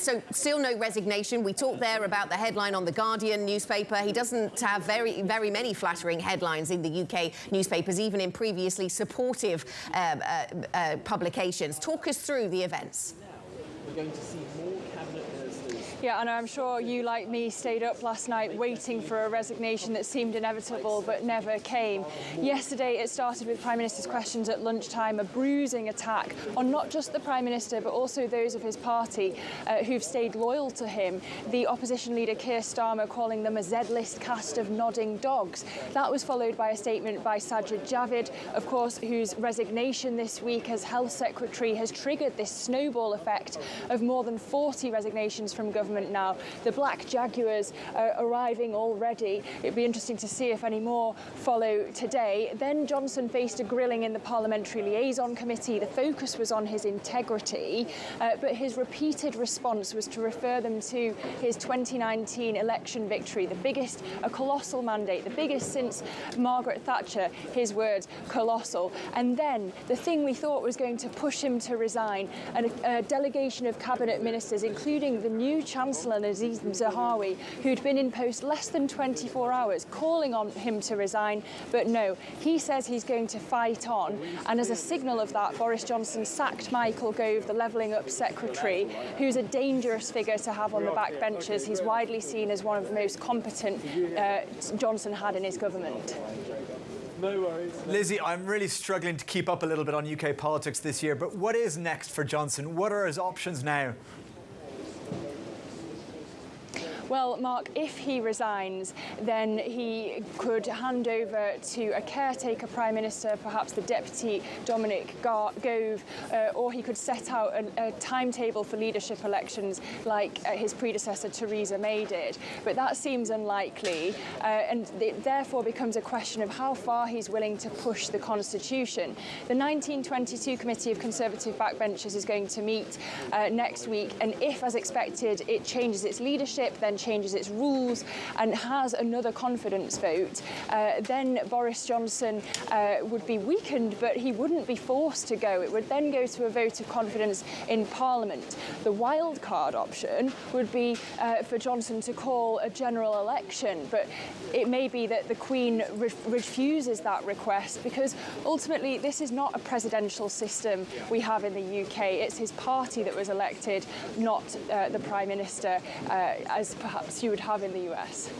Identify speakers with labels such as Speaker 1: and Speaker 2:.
Speaker 1: So still no resignation. We talked there about the headline on the Guardian newspaper. He doesn't have very many flattering headlines in the UK newspapers, even in previously supportive publications. Talk us through the events.
Speaker 2: We're going to see more cabinet ministers.
Speaker 3: Yeah, and I'm sure you, like me, stayed up last night waiting for a resignation that seemed inevitable but never came. Yesterday it started with Prime Minister's questions at lunchtime, a bruising attack on not just the Prime Minister but also those of his party who've stayed loyal to him. The opposition leader Keir Starmer calling them a Z-list cast of nodding dogs. That was followed by a statement by Sajid Javid, of course, whose resignation this week as Health Secretary has triggered this snowball effect of more than 40 resignations from government now. The Black Jaguars are arriving already. It'd be interesting to see if any more follow today. Then Johnson faced a grilling in the Parliamentary Liaison Committee. The focus was on his integrity, but his repeated response was to refer them to his 2019 election victory, the biggest, a colossal mandate, the biggest since Margaret Thatcher, his words, colossal. And then the thing we thought was going to push him to resign, a delegation of cabinet ministers, including the new Chancellor Nazim Zahawi, who'd been in post less than 24 hours, calling on him to resign. But no, he says he's going to fight on. And as a signal of that, Boris Johnson sacked Michael Gove, the Levelling Up Secretary, who's a dangerous figure to have on the backbenches. He's widely seen as one of the most competent Johnson had in his government.
Speaker 2: No worries.
Speaker 4: Lizzy, I'm really struggling to keep up a little bit on UK politics this year, but what is next for Johnson? What are his options now?
Speaker 3: Well, Mark, if he resigns, then he could hand over to a caretaker Prime Minister, perhaps the Deputy Dominic Gove, or he could set out a timetable for leadership elections like his predecessor Theresa May did. But that seems unlikely, and it therefore becomes a question of how far he's willing to push the Constitution. The 1922 Committee of Conservative Backbenchers is going to meet next week, and if, as expected, it changes its leadership, then changes its rules and has another confidence vote, then Boris Johnson would be weakened, but he wouldn't be forced to go. It would then go to a vote of confidence in Parliament. The wildcard option would be for Johnson to call a general election, but it may be that the Queen refuses that request, because ultimately this is not a presidential system we have in the UK. It's his party that was elected, not the Prime Minister, as perhaps you would have in the US.